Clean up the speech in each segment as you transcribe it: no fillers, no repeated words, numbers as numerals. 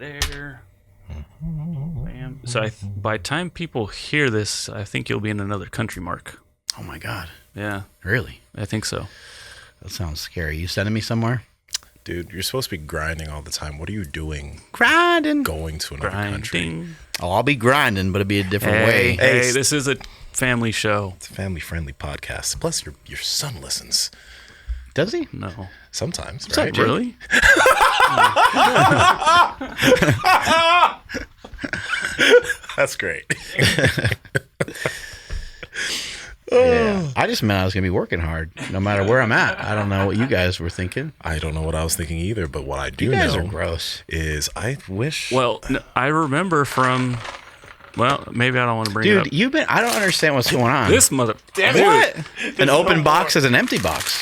there. Bam. So by the time people hear this, I think you'll be in another country, Mark. Oh my God. Yeah. Really? I think so. That sounds scary. You sending me somewhere? Dude, you're supposed to be grinding all the time. What are you doing? Grinding. Going to another country. Oh, I'll be grinding, but it'll be a different way. Hey, this is a family show. It's a family-friendly podcast. Plus, your son listens. Does he? No. Sometimes, What's right? up, Jake? Really? That's great. Yeah. I just meant I was going to be working hard no matter where I'm at. I don't know what you guys were thinking. I don't know what I was thinking either, but what I do You guys know are gross. is I wish... Well, I remember from... Well, maybe I don't want to bring it up. Dude, I don't understand what's going on. This mother... Damn What? An open box is an empty box.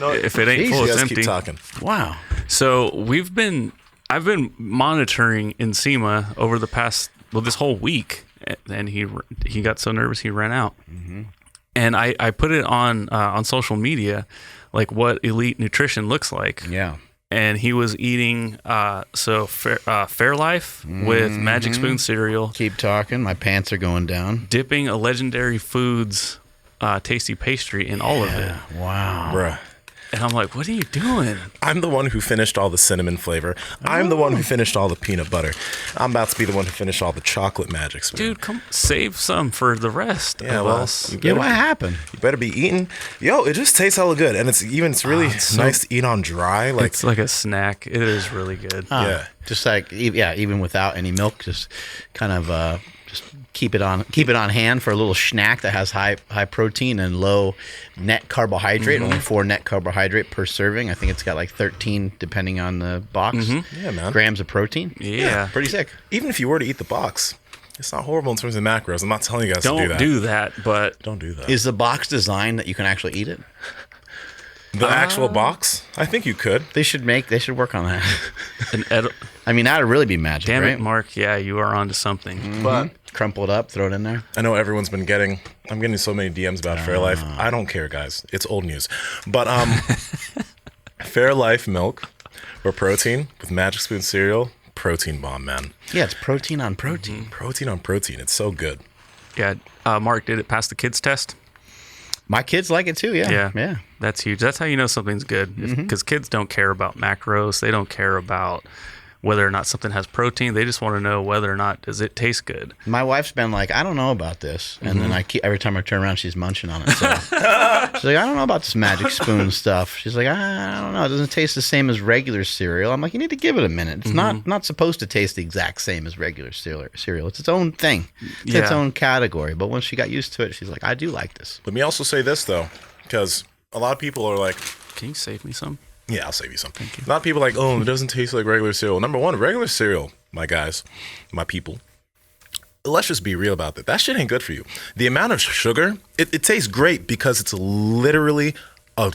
If it ain't full, you it's guys empty. keep talking. Wow. So I've been monitoring Nsima over the past, this whole week, and he got so nervous he ran out. Mm-hmm. And I put it on social media, like what elite nutrition looks like. Yeah. And he was eating Fairlife with Magic Spoon cereal. Keep talking. My pants are going down. Dipping a Legendary Foods tasty pastry in all of it. Wow. Bruh. And I'm like, what are you doing? I'm the one who finished all the cinnamon flavor. I'm the one who finished all the peanut butter. I'm about to be the one who finished all the chocolate Magic Spoon. Dude, come save some for the rest Yeah, of well, us. Yeah, what happened? You better be eating. Yo, it just tastes hella good. And it's really nice to eat on dry. Like, It's like a snack. It is really good. yeah. Just like, even without any milk, just kind of just keep it on hand for a little snack that has high protein and low net carbohydrate. Only 4 net carbohydrate per serving. I think it's got like 13 depending on the box. Yeah, man. Grams of protein. Yeah. Pretty sick. Even if you were to eat the box, it's not horrible in terms of macros. I'm not telling you guys to do Don't that. do that, but Don't do that. Is the box designed that you can actually eat it? The actual box? I think you could. They should work on that. an I mean, that'd really be magic, damn right? it, Mark. Yeah, you are onto something. But Crumple it up, throw it in there. I know everyone's been I'm getting so many DMs about Fairlife. I don't care, guys. It's old news. But Fairlife milk or protein with Magic Spoon cereal, protein bomb, man. Yeah, it's protein on protein. Protein on protein. It's so good. Yeah. Mark, did it pass the kids test? My kids like it too, yeah. Yeah. That's huge. That's how you know something's good. Because kids don't care about macros. They don't care about whether or not something has protein. They just want to know whether or not does it taste good. My wife's been like, I don't know about this. And then every time I turn around, she's munching on it. So she's like, I don't know about this Magic Spoon stuff. She's like, I don't know. It doesn't taste the same as regular cereal. I'm like, you need to give it a minute. It's not supposed to taste the exact same as regular cereal. It's its own thing. It's its own category. But once she got used to it, she's like, I do like this. Let me also say this, though, because a lot of people are like, Can you save me some? yeah, I'll save you some. A lot of people are like, oh, it doesn't taste like regular cereal. Number one, regular cereal, my guys, my people, let's just be real about that. That shit ain't good for you. The amount of sugar, it tastes great because it's literally a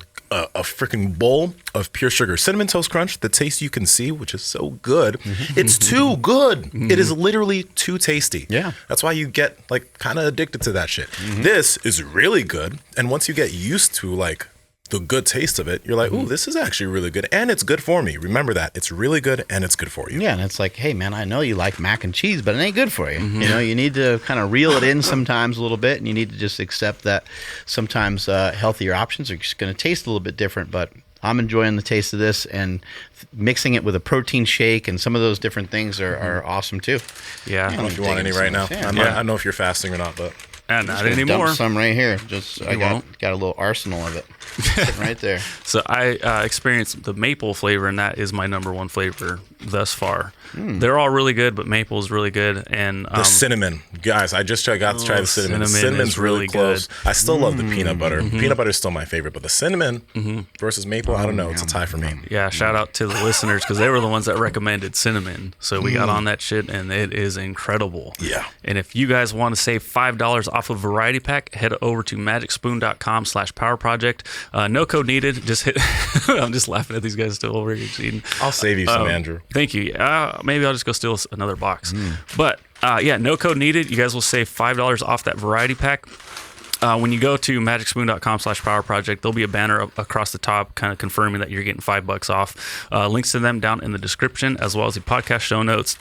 freaking bowl of pure sugar. Cinnamon Toast Crunch, the taste you can see, which is so good. It's too good. It is literally too tasty. Yeah. That's why you get like kind of addicted to that shit. This is really good. And once you get used to like the good taste of it, you're like, ooh, this is actually really good. And it's good for me. Remember that. It's really good and it's good for you. Yeah, and it's like, hey, man, I know you like mac and cheese, but it ain't good for you. You know, you need to kind of reel it in sometimes a little bit, and you need to just accept that sometimes healthier options are just going to taste a little bit different, but I'm enjoying the taste of this, and mixing it with a protein shake and some of those different things are awesome, too. Yeah. I don't know if you want any right now. Yeah. I don't know if you're fasting or not, but... And not Just gonna anymore. Dump some right here. I won't. got a little arsenal of it sitting right there. So I experienced the maple flavor, and that is my number one flavor thus far. They're all really good, but maple is really good. And the cinnamon. Guys, I just got to try the cinnamon. The cinnamon cinnamon's is really really close. good. I still love the peanut butter. Peanut butter is still my favorite, but the cinnamon versus maple, I don't know. It's a tie for me. yeah, shout out to the listeners because they were the ones that recommended cinnamon. So we got on that shit, and it is incredible. Yeah. And if you guys want to save $5 off a variety pack, head over to magicspoon.com/powerproject. No code needed. Just hit. I'm just laughing at these guys still over here cheating. I'll save you some, Andrew. Thank you. Maybe I'll just go steal another box. But yeah, no code needed. You guys will save $5 off that variety pack. when you go to magicspoon.com/power project, there'll be a banner across the top kind of confirming that you're getting $5 off. Links to them down in the description, as well as the podcast show notes.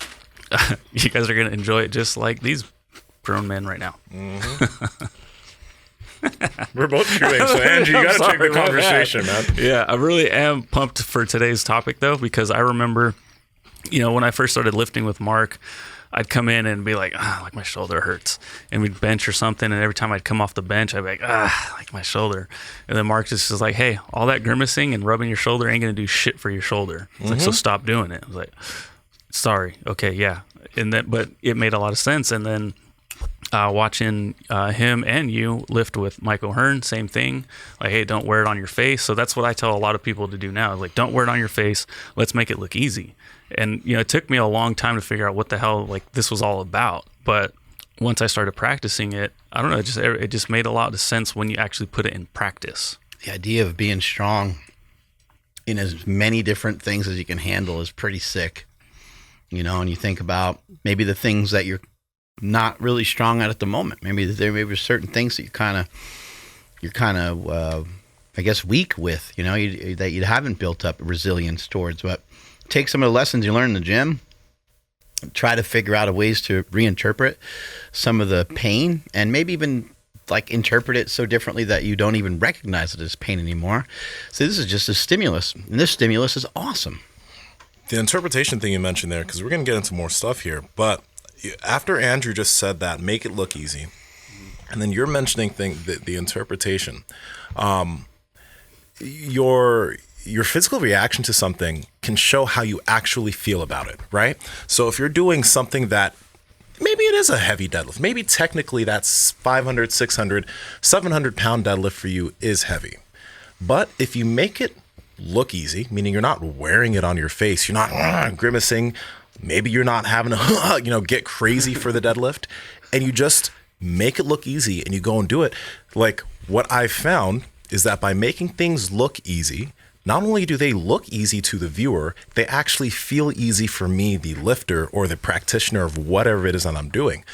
You guys are going to enjoy it just like these grown men right now. Mm-hmm. We're both chewing, so Angie, you got to take the conversation, man. Yeah, I really am pumped for today's topic, though, because I remember, when I first started lifting with Mark, I'd come in and be like, like my shoulder hurts. And we'd bench or something, and every time I'd come off the bench, I'd be like, like my shoulder. And then Mark just was like, hey, all that grimacing and rubbing your shoulder ain't going to do shit for your shoulder. It's like, so stop doing it. I was like, sorry. Okay, yeah. But it made a lot of sense. And then watching him and you lift with Mike O'Hearn, same thing. Like, hey, don't wear it on your face. So that's what I tell a lot of people to do now. Like, don't wear it on your face. Let's make it look easy. And it took me a long time to figure out what the hell this was all about. But once I started practicing it, I don't know, it just made a lot of sense when you actually put it in practice. The idea of being strong in as many different things as you can handle is pretty sick. And you think about maybe the things that you're not really strong at the moment. Maybe there certain things that you're kind of I guess weak with, that you haven't built up resilience towards. But take some of the lessons you learn in the gym, try to figure out ways to reinterpret some of the pain, and maybe even interpret it so differently that you don't even recognize it as pain anymore. So this is just a stimulus, and this stimulus is awesome. The interpretation thing you mentioned there, because we're going to get into more stuff here, but after Andrew just said that, make it look easy, and then you're mentioning the interpretation, your physical reaction to something can show how you actually feel about it, right? So if you're doing something that maybe it is a heavy deadlift, maybe technically that's 500, 600, 700 pound deadlift for you is heavy. But if you make it look easy, meaning you're not wearing it on your face, you're not grimacing, maybe you're not having to get crazy for the deadlift, and you just make it look easy and you go and do it. Like, what I've found is that by making things look easy, not only do they look easy to the viewer, they actually feel easy for me, the lifter or the practitioner of whatever it is that I'm doing.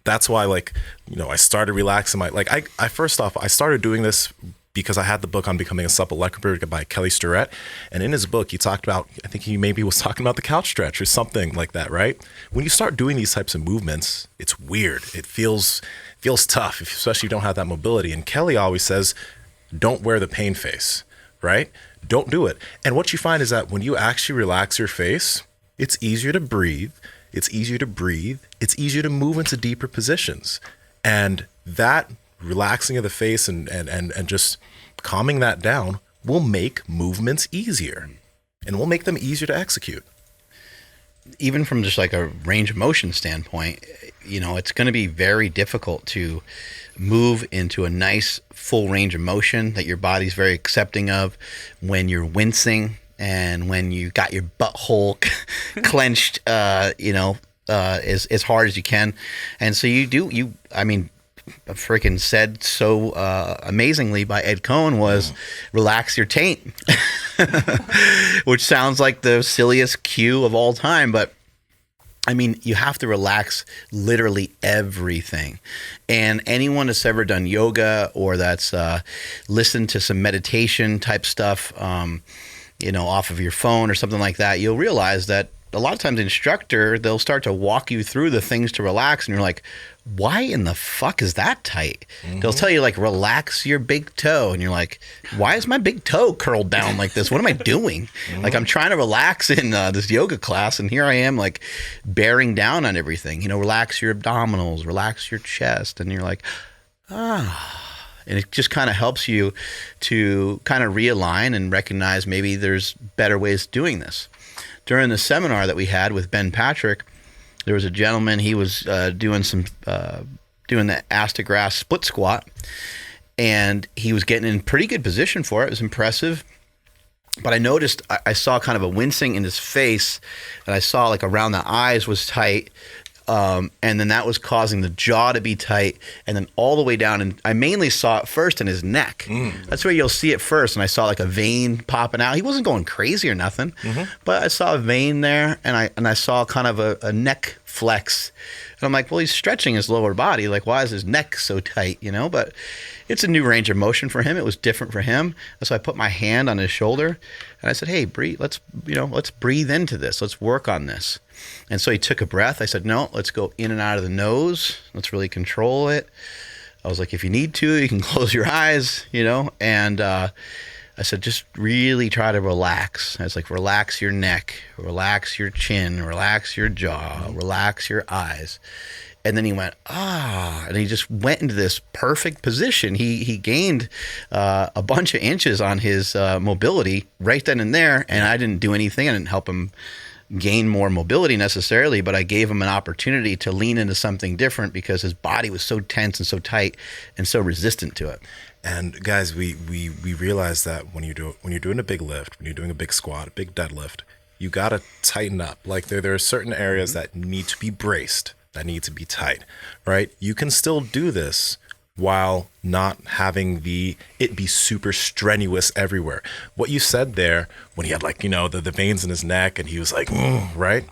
That's why, I started relaxing I first off, I started doing this because I had the book on becoming a supple lifter by Kelly Starrett. And in his book, he talked about, I think he maybe was talking about the couch stretch or something like that, right? When you start doing these types of movements, it's weird. It feels tough, especially if you don't have that mobility. And Kelly always says, don't wear the pain face, right? Don't do it. And what you find is that when you actually relax your face, it's easier to breathe. It's easier to move into deeper positions. And that relaxing of the face and just calming that down will make movements easier and will make them easier to execute. Even from just a range of motion standpoint, it's going to be very difficult to move into a nice full range of motion that your body's very accepting of when you're wincing and when you got your butthole clenched, as hard as you can. And so freaking said so amazingly by Ed Cohen was relax your taint, which sounds like the silliest cue of all time, but you have to relax literally everything. And anyone that's ever done yoga or that's listened to some meditation type stuff, off of your phone or something like that, you'll realize that a lot of times the instructor, they'll start to walk you through the things to relax, and you're like, why in the fuck is that tight? They'll tell you relax your big toe, and you're like, why is my big toe curled down like this? What am I doing? I'm trying to relax in this yoga class, and here I am bearing down on everything. Relax your abdominals, relax your chest, and you're like, and it just kind of helps you to kind of realign and recognize maybe there's better ways of doing this. During the seminar that we had with Ben Patrick, there was a gentleman, he was doing the ass to grass split squat, and he was getting in pretty good position for it. It was impressive. But I noticed, I saw kind of a wincing in his face, and I saw around the eyes was tight, and then that was causing the jaw to be tight, and then all the way down. And I mainly saw it first in his neck. That's where you'll see it first. And I saw a vein popping out. He wasn't going crazy or nothing, but I saw a vein there, and I saw kind of a neck flex. And I'm like, well, he's stretching his lower body. Like, why is his neck so tight, But it's a new range of motion for him. It was different for him. And so I put my hand on his shoulder and I said, hey, breathe. Let's breathe into this. Let's work on this. And so he took a breath. I said, no, let's go in and out of the nose. Let's really control it. I was like, if you need to, you can close your eyes, And I said, just really try to relax. I was like, relax your neck, relax your chin, relax your jaw, relax your eyes. And then he went, and he just went into this perfect position. He gained a bunch of inches on his mobility right then and there, and I didn't do anything. I didn't help him gain more mobility necessarily, but I gave him an opportunity to lean into something different because his body was so tense and so tight and so resistant to it. And guys, we realize that when you're doing a big lift, when you're doing a big squat, a big deadlift, you gotta tighten up. Like there are certain areas that need to be braced, that need to be tight, right? You can still do this while not having it be super strenuous everywhere. What you said there, when he had the veins in his neck and he was like, right?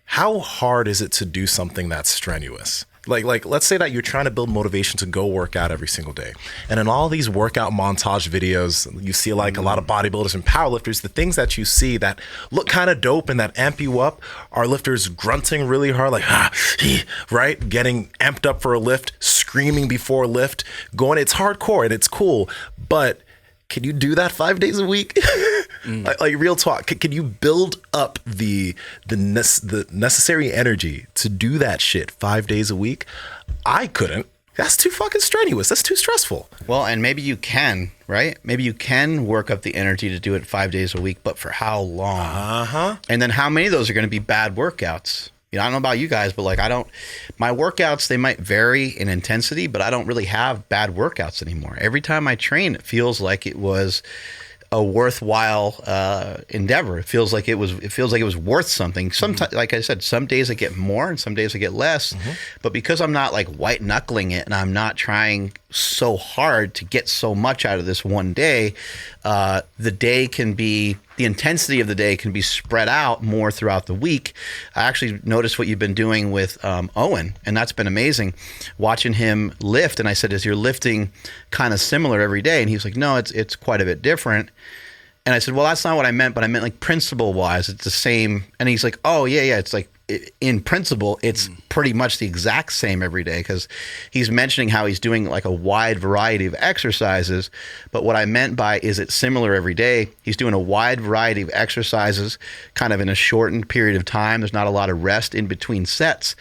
How hard is it to do something that's strenuous? Like let's say that you're trying to build motivation to go work out every single day. And in all these workout montage videos, you see like a lot of bodybuilders and powerlifters, the things that you see that look kind of dope and that amp you up are lifters grunting really hard, like, right? Getting amped up for a lift, screaming before a lift, it's hardcore and it's cool. But can you do that 5 days a week? Like real talk. Can you build up the necessary energy to do that shit 5 days a week? I couldn't. That's too fucking strenuous. That's too stressful. Well, and maybe you can, right? Maybe you can work up the energy to do it 5 days a week, but for how long? And then how many of those are going to be bad workouts? I don't know about you guys, but my workouts, they might vary in intensity, but I don't really have bad workouts anymore. Every time I train, it feels like it was a worthwhile endeavor. It feels like it was worth something. Sometimes, like I said, some days I get more and some days I get less. But because I'm not like white knuckling it and I'm not trying so hard to get so much out of this one day, the intensity of the day can be spread out more throughout the week. I actually noticed what you've been doing with Owen, and that's been amazing. Watching him lift, and I said, "Is your lifting kind of similar every day?" And he was like, "No, it's quite a bit different." And I said, "Well, that's not what I meant, but I meant like principle-wise, it's the same." And he's like, "Oh, yeah, it's like in principle, it's pretty much the exact same every day," because he's mentioning how he's doing like a wide variety of exercises. But what I meant by is it similar every day? He's doing a wide variety of exercises kind of in a shortened period of time. There's not a lot of rest in between sets.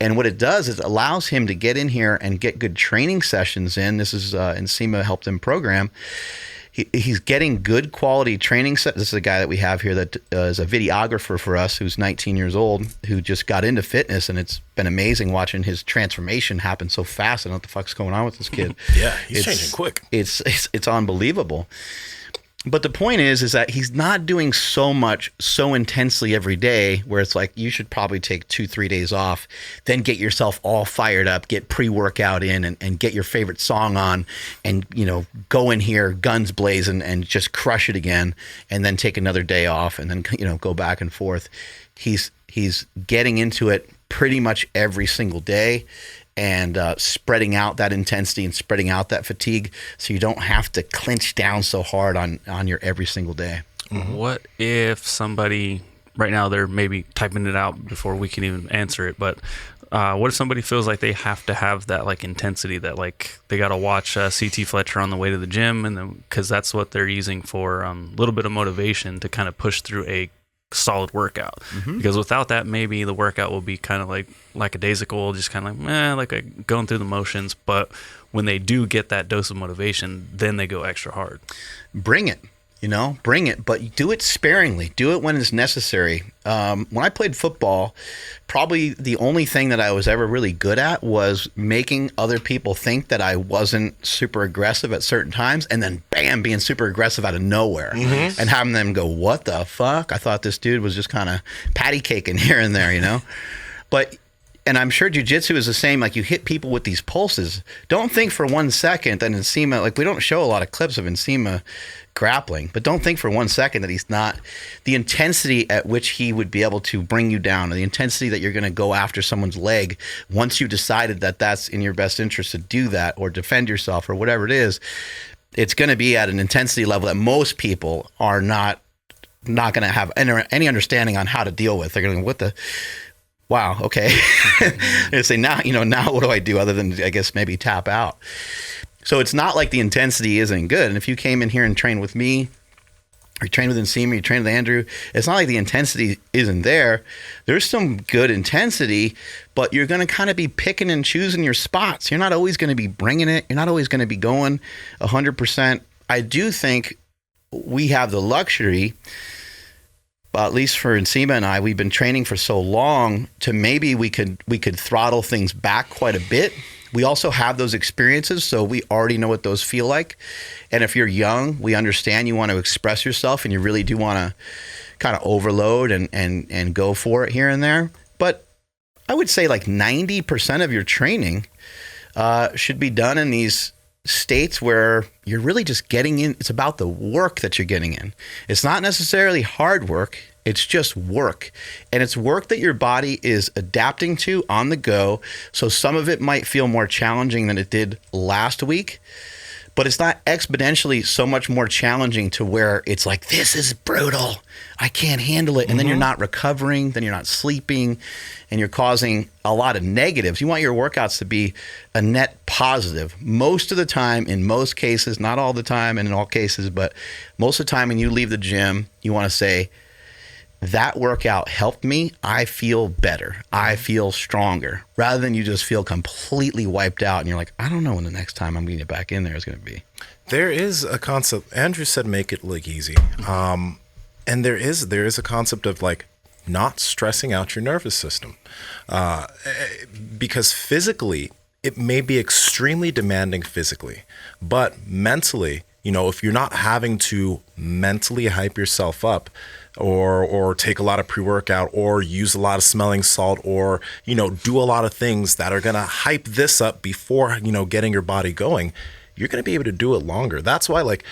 And what it does is it allows him to get in here and get good training sessions in. This is Nsima helped him program. He's getting good quality training set. This is a guy that we have here that is a videographer for us who's 19 years old, who just got into fitness, and it's been amazing watching his transformation happen so fast. I don't know what the fuck's going on with this kid. Yeah, he's changing quick. It's unbelievable. But the point is that he's not doing so much so intensely every day where it's like you should probably take 2-3 days off, then get yourself all fired up, get pre-workout in and get your favorite song on and, go in here guns blazing and just crush it again and then take another day off and then, go back and forth. He's getting into it pretty much every single day and spreading out that intensity and spreading out that fatigue so you don't have to clinch down so hard on your every single day. What if somebody, right now they're maybe typing it out before we can even answer it, but what if somebody feels like they have to have that like intensity, that like they got to watch CT Fletcher on the way to the gym, and then because that's what they're using for a little bit of motivation to kind of push through a solid workout, because without that maybe the workout will be kind of like lackadaisical, just kind of like going through the motions. But when they do get that dose of motivation, then they go extra hard. Bring it, but do it sparingly. Do it when it's necessary. When I played football, probably the only thing that I was ever really good at was making other people think that I wasn't super aggressive at certain times, and then bam, being super aggressive out of nowhere and having them go, "What the fuck? I thought this dude was just kind of patty caking here and there," But and I'm sure jiu-jitsu is the same. Like, you hit people with these pulses. Don't think for 1 second that Nsima, like, we don't show a lot of clips of Nsima grappling, but don't think for 1 second that he's not, the intensity at which he would be able to bring you down, or the intensity that you're going to go after someone's leg once you decided that that's in your best interest to do that, or defend yourself, or whatever it is. It's going to be at an intensity level that most people are not going to have any understanding on how to deal with. They're going to go, what the, wow, okay. And say, now what do I do other than, I guess, maybe tap out? So it's not like the intensity isn't good. And if you came in here and trained with me, or you trained with Nsima, you trained with Andrew, it's not like the intensity isn't there. There's some good intensity, but you're going to kind of be picking and choosing your spots. You're not always going to be bringing it. You're not always going to be going 100%. I do think we have the luxury, at least for Nsima and I, we've been training for so long, to maybe we could throttle things back quite a bit. We also have those experiences, so we already know what those feel like. And if you're young, we understand you want to express yourself and you really do want to kind of overload and go for it here and there. But I would say like 90% of your training should be done in these states where you're really just getting in. It's about the work that you're getting in. It's not necessarily hard work. It's just work. And it's work that your body is adapting to on the go. So some of it might feel more challenging than it did last week, but it's not exponentially so much more challenging to where it's like, this is brutal, I can't handle it. And then you're not recovering, then you're not sleeping, and you're causing a lot of negatives. You want your workouts to be a net positive most of the time, in most cases, not all the time and in all cases, but most of the time when you leave the gym, you want to say, that workout helped me. I feel better. I feel stronger, rather than you just feel completely wiped out and you're like, I don't know when the next time I'm going to get back in there is going to be. There is a concept. Andrew said, make it look easy. And there is a concept of like not stressing out your nervous system, because physically it may be extremely demanding physically, but mentally, if you're not having to mentally hype yourself up, or take a lot of pre-workout, or use a lot of smelling salt, or do a lot of things that are going to hype this up before getting your body going, you're going to be able to do it longer. That's why like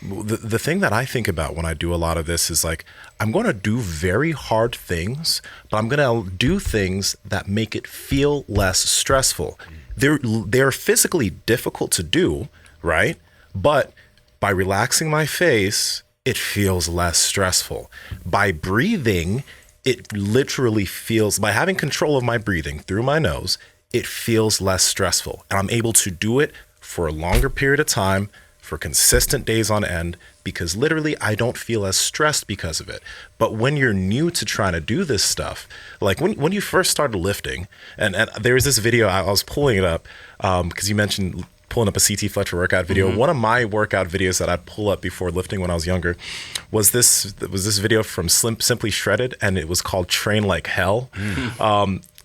the thing that I think about when I do a lot of this is like, I'm going to do very hard things, but I'm going to do things that make it feel less stressful. They're physically difficult to do, right? But by relaxing my face, it feels less stressful. By breathing, it literally feels, by having control of my breathing through my nose, it feels less stressful. And I'm able to do it for a longer period of time, for consistent days on end, because literally I don't feel as stressed because of it. But when you're new to trying to do this stuff, like when you first started lifting, and there was this video, I was pulling it up because you mentioned pulling up a CT Fletcher workout video. One of my workout videos that I'd pull up before lifting when I was younger was this video from Simply Shredded, and it was called Train Like Hell.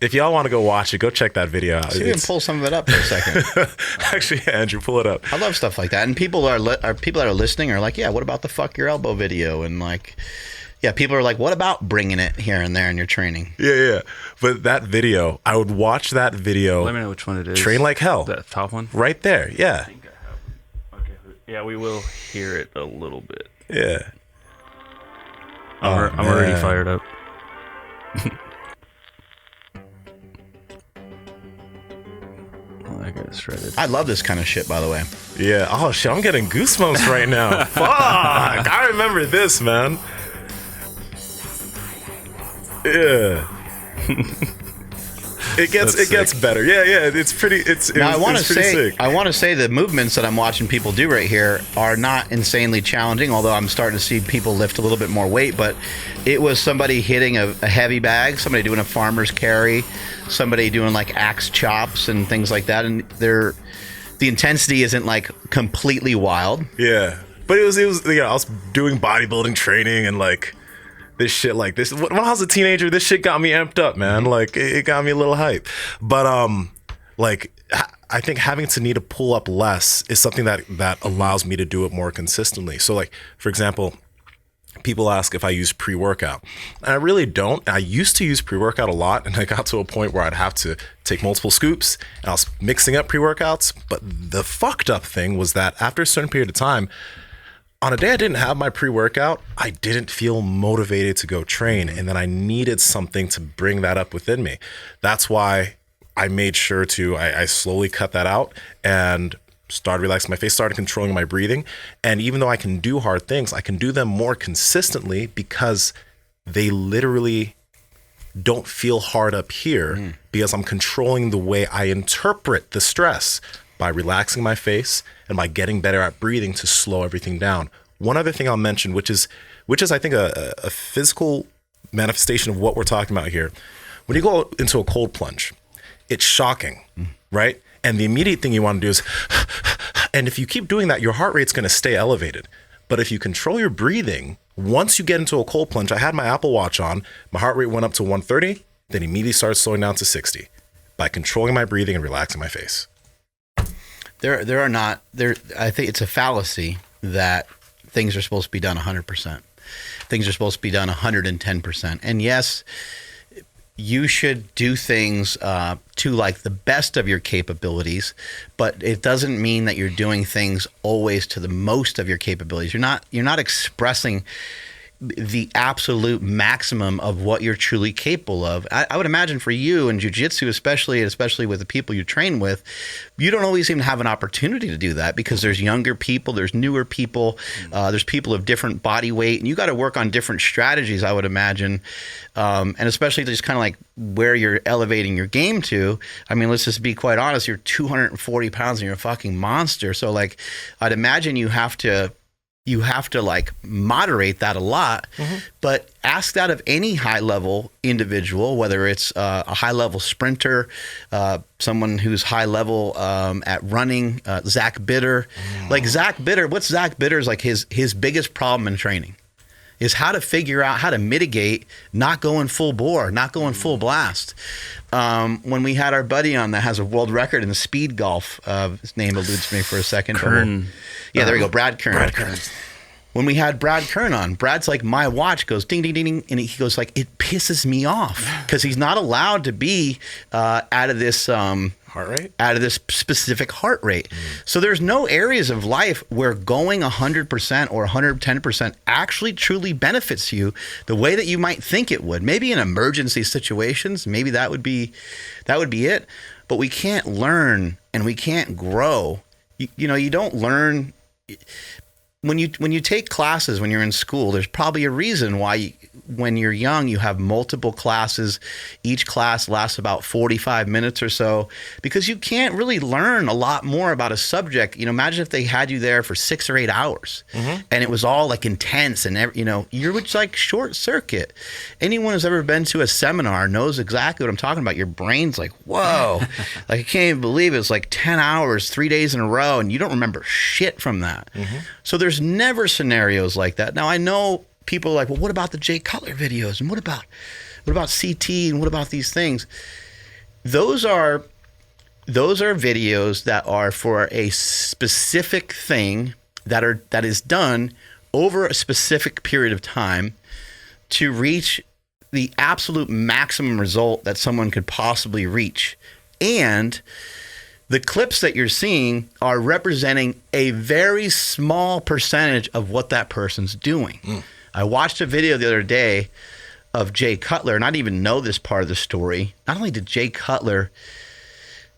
If y'all want to go watch it, go check that video out. So you can pull some of it up for a second. Actually, Andrew, pull it up. I love stuff like that. And people people that are listening are like, yeah, what about the fuck your elbow video? And like, yeah, people are like, what about bringing it here and there in your training? Yeah. But that video, I would watch that video. Let me know which one it is. Train Like Hell. That top one? Right there, yeah. I think I have. Okay. Yeah, we will hear it a little bit. Yeah. I'm already fired up. I got shredded. I love this kind of shit, by the way. Yeah. Oh, shit, I'm getting goosebumps right now. Fuck. I remember this, man. Yeah. It gets better. Yeah. It's pretty. I want to say the movements that I'm watching people do right here are not insanely challenging. Although I'm starting to see people lift a little bit more weight, but it was somebody hitting a heavy bag, somebody doing a farmer's carry, somebody doing like axe chops and things like that, and the intensity isn't like completely wild. Yeah, but it was I was doing bodybuilding training and like. This shit like this. When I was a teenager, this shit got me amped up, man. Like it got me a little hype. But like I think having to need to pull up less is something that allows me to do it more consistently. So like, for example, people ask if I use pre-workout. And I really don't. I used to use pre-workout a lot, and I got to a point where I'd have to take multiple scoops, and I was mixing up pre-workouts. But the fucked up thing was that after a certain period of time, on a day I didn't have my pre-workout, I didn't feel motivated to go train, and then I needed something to bring that up within me. That's why I made sure to, I slowly cut that out and started relaxing my face, started controlling my breathing. And even though I can do hard things, I can do them more consistently because they literally don't feel hard up here because I'm controlling the way I interpret the stress by relaxing my face and by getting better at breathing to slow everything down. One other thing I'll mention, which is I think a physical manifestation of what we're talking about here. When you go into a cold plunge, it's shocking, right? And the immediate thing you want to do is, and if you keep doing that, your heart rate's going to stay elevated. But if you control your breathing, once you get into a cold plunge, I had my Apple Watch on, my heart rate went up to 130, then immediately started slowing down to 60 by controlling my breathing and relaxing my face. I think it's a fallacy that things are supposed to be done 100%. Things are supposed to be done 110%. And yes, you should do things to like the best of your capabilities, but it doesn't mean that you're doing things always to the most of your capabilities. You're not expressing the absolute maximum of what you're truly capable of. I would imagine for you in jiu-jitsu, especially with the people you train with, you don't always even have an opportunity to do that because there's younger people, there's newer people, there's people of different body weight, and you got to work on different strategies, I would imagine. And especially just kind of like where you're elevating your game to. I mean, let's just be quite honest, you're 240 pounds and you're a fucking monster. So like, I'd imagine you have to like moderate that a lot, but ask that of any high level individual, whether it's a high level sprinter, someone who's high level at running, Zach Bitter. Like Zach Bitter, what's Zach Bitter's like his biggest problem in training is how to figure out how to mitigate not going full bore, not going full blast. When we had our buddy on that has a world record in the speed golf, his name eludes me for a second. Kern. Yeah, there we go. Brad Kern. Brad Kern. When we had Brad Kern on, Brad's like, my watch goes ding, ding, ding, ding. And he goes like, it pisses me off because he's not allowed to be out of this heart rate, out of this specific heart rate. So there's no areas of life where going 100% or 110% actually truly benefits you the way that you might think it would. Maybe in emergency situations, maybe that would be it. But we can't learn and we can't grow. You don't learn. When you take classes when you're in school, there's probably a reason why when you're young you have multiple classes. Each class lasts about 45 minutes or so because you can't really learn a lot more about a subject. Imagine if they had you there for 6 or 8 hours and it was all like intense and you would like short circuit. Anyone who's ever been to a seminar knows exactly what I'm talking about. Your brain's like, whoa, like I can't even believe it's like 10 hours, 3 days in a row, and you don't remember shit from that. So there's never scenarios like that. Now I know people are like, well, what about the Jay Cutler videos? And what about CT and what about these things? Those are videos that are for a specific thing that is done over a specific period of time to reach the absolute maximum result that someone could possibly reach. And the clips that you're seeing are representing a very small percentage of what that person's doing. I watched a video the other day of Jay Cutler, and I didn't even know this part of the story. Not only did Jay Cutler,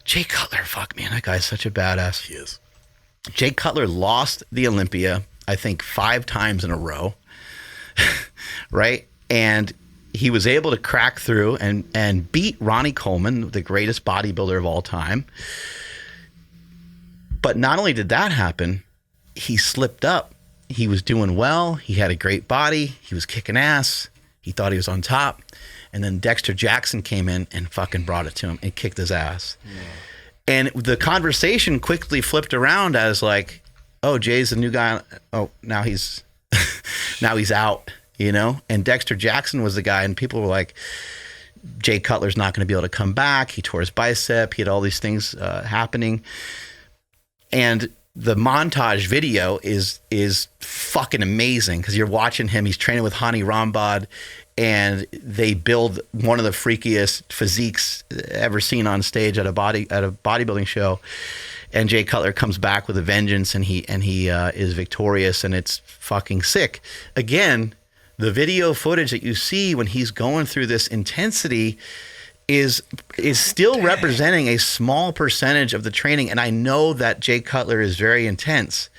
fuck man, that guy's such a badass. He is. Jay Cutler lost the Olympia, I think 5 times in a row, right? And he was able to crack through and beat Ronnie Coleman, the greatest bodybuilder of all time. But not only did that happen, he slipped up. He was doing well. He had a great body. He was kicking ass. He thought he was on top. And then Dexter Jackson came in and fucking brought it to him and kicked his ass. Yeah. And the conversation quickly flipped around as like, oh, Jay's the new guy. Oh, now he's out, And Dexter Jackson was the guy, and people were like, Jay Cutler's not going to be able to come back. He tore his bicep. He had all these things happening. And the montage video is fucking amazing because you're watching him. He's training with Hani Rambod, and they build one of the freakiest physiques ever seen on stage at a bodybuilding show. And Jay Cutler comes back with a vengeance, and he is victorious, and it's fucking sick. Again, the video footage that you see when he's going through this intensity is still representing a small percentage of the training. And I know that Jay Cutler is very intense,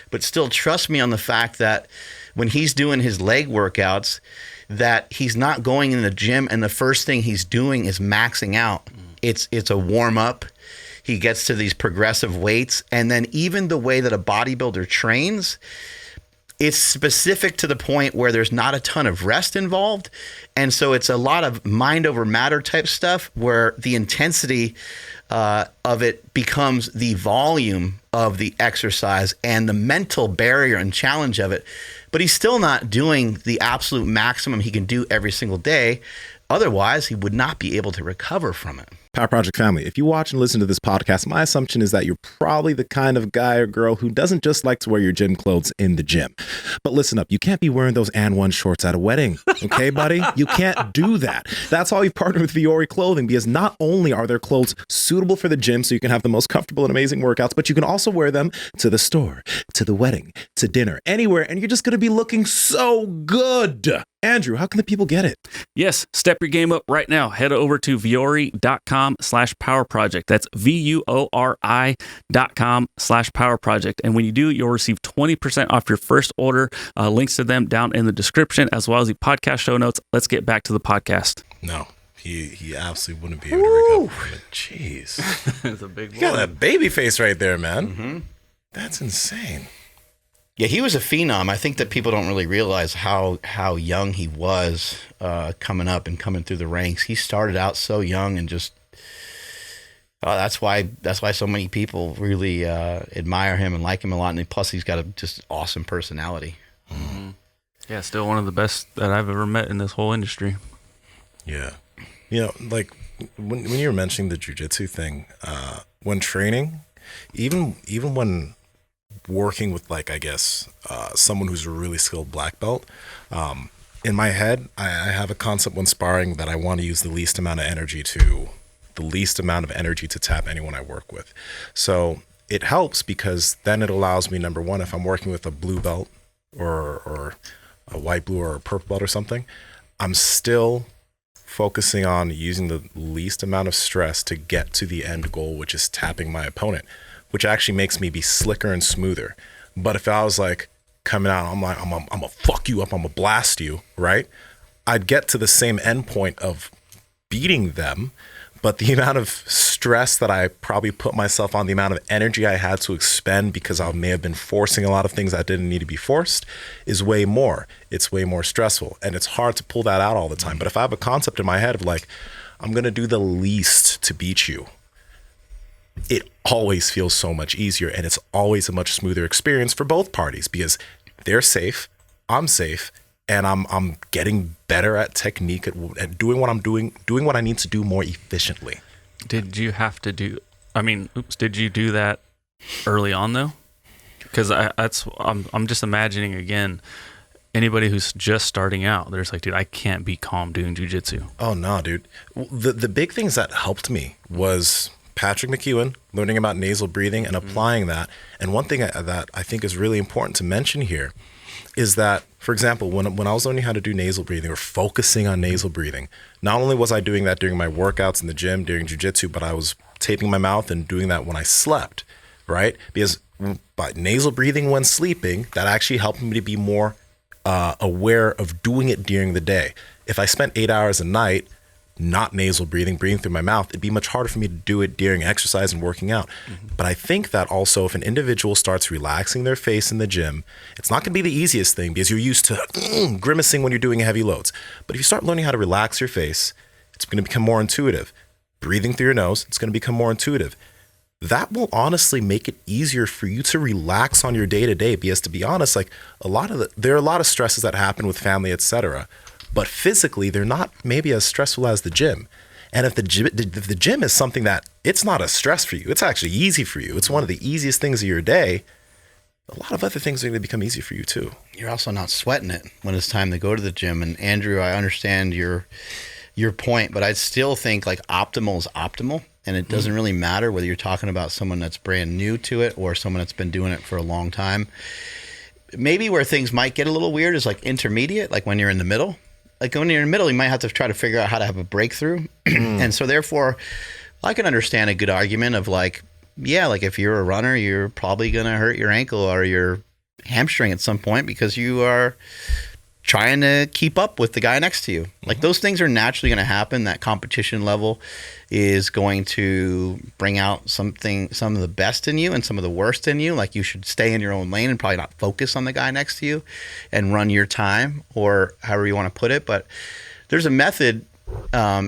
but still trust me on the fact that when he's doing his leg workouts, that he's not going in the gym and the first thing he's doing is maxing out. It's a warm up. He gets to these progressive weights, and then even the way that a bodybuilder trains, it's specific to the point where there's not a ton of rest involved. And so it's a lot of mind over matter type stuff where the intensity of it becomes the volume of the exercise and the mental barrier and challenge of it. But he's still not doing the absolute maximum he can do every single day. Otherwise, he would not be able to recover from it. Power Project family, if you watch and listen to this podcast, my assumption is that you're probably the kind of guy or girl who doesn't just like to wear your gym clothes in the gym. But listen up, you can't be wearing those and one shorts at a wedding. Okay, buddy? You can't do that. That's why we partnered with Viore Clothing, because not only are their clothes suitable for the gym so you can have the most comfortable and amazing workouts, but you can also wear them to the store, to the wedding, to dinner, anywhere, and you're just going to be looking so good. Andrew, how can the people get it? Yes, step your game up right now. Head over to viore.com/power project. That's VUORI.com/power project. And when you do, you'll receive 20% off your first order. Links to them down in the description, as well as the podcast show notes. Let's get back to the podcast. No, he absolutely wouldn't be able to recover from it. Jeez. It's a big You got that baby face right there, man. Mm-hmm. That's insane. Yeah, he was a phenom. I think that people don't really realize how young he was coming up and coming through the ranks. He started out so young and just that's why so many people really admire him and like him a lot. And plus, he's got a just awesome personality. Mm-hmm. Yeah, still one of the best that I've ever met in this whole industry. Yeah, you know, like when you were mentioning the jiu-jitsu thing, when training, even when working with, like, I guess someone who's a really skilled black belt, in my head I have a concept when sparring that I want to use the least amount of energy to tap anyone I work with. So it helps because then it allows me, number one, if I'm working with a blue belt or a white, blue, or a purple belt or something, I'm still focusing on using the least amount of stress to get to the end goal, which is tapping my opponent, which actually makes me be slicker and smoother. But if I was like coming out, I'm like, I'm gonna fuck you up, I'm gonna blast you, right? I'd get to the same end point of beating them, but the amount of stress that I probably put myself on, the amount of energy I had to expend because I may have been forcing a lot of things that didn't need to be forced is way more. It's way more stressful, and it's hard to pull that out all the time. But if I have a concept in my head of like, I'm gonna do the least to beat you, it always feels so much easier, and it's always a much smoother experience for both parties because they're safe, I'm safe, and I'm getting better at technique, at doing what I'm doing what I need to do more efficiently. Did you do that early on though? Because I'm just imagining again, anybody who's just starting out, there's like, dude, I can't be calm doing jiu-jitsu. Oh no, dude. The big things that helped me was Patrick McEwen, learning about nasal breathing and applying that. And one thing that I think is really important to mention here is that, for example, when I was learning how to do nasal breathing or focusing on nasal breathing, not only was I doing that during my workouts in the gym, during jiu-jitsu, but I was taping my mouth and doing that when I slept, right? Because by nasal breathing when sleeping, that actually helped me to be more aware of doing it during the day. If I spent 8 hours a night not nasal breathing through my mouth, it'd be much harder for me to do it during exercise and working out. Mm-hmm. But I think that also if an individual starts relaxing their face in the gym, it's not going to be the easiest thing because you're used to grimacing when you're doing heavy loads. But if you start learning how to relax your face, it's going to become more intuitive. Breathing through your nose, it's going to become more intuitive. That will honestly make it easier for you to relax on your day-to-day because, to be honest, like there are a lot of stresses that happen with family, etc., but physically they're not maybe as stressful as the gym. And if the gym is something that it's not a stress for you. It's actually easy for you. It's one of the easiest things of your day. A lot of other things are going to become easy for you too. You're also not sweating it when it's time to go to the gym. And Andrew, I understand your point, but I still think like optimal is optimal. And it doesn't really matter whether you're talking about someone that's brand new to it or someone that's been doing it for a long time. Maybe where things might get a little weird is like intermediate, like when you're in the middle. Like when you're in the middle, you might have to try to figure out how to have a breakthrough. And so therefore, I can understand a good argument of like, yeah, like if you're a runner, you're probably going to hurt your ankle or your hamstring at some point because you are trying to keep up with the guy next to you. Like those things are naturally going to happen. That competition level is going to bring out some of the best in you and some of the worst in you. Like you should stay in your own lane and probably not focus on the guy next to you and run your time or however you want to put it. But there's a method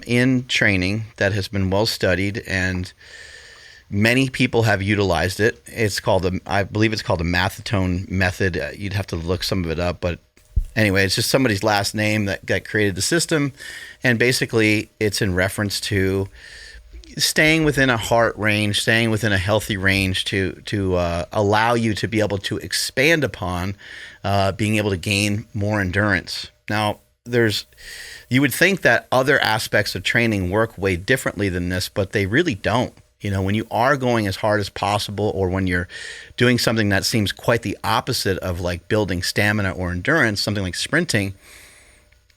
in training that has been well studied and many people have utilized it. It's called I believe it's called the Mathotone method. You'd have to look some of it up, but anyway, it's just somebody's last name that created the system. And basically it's in reference to staying within a heart range, staying within a healthy range to allow you to be able to expand upon being able to gain more endurance. Now, you would think that other aspects of training work way differently than this, but they really don't. You know, when you are going as hard as possible or when you're doing something that seems quite the opposite of like building stamina or endurance, something like sprinting,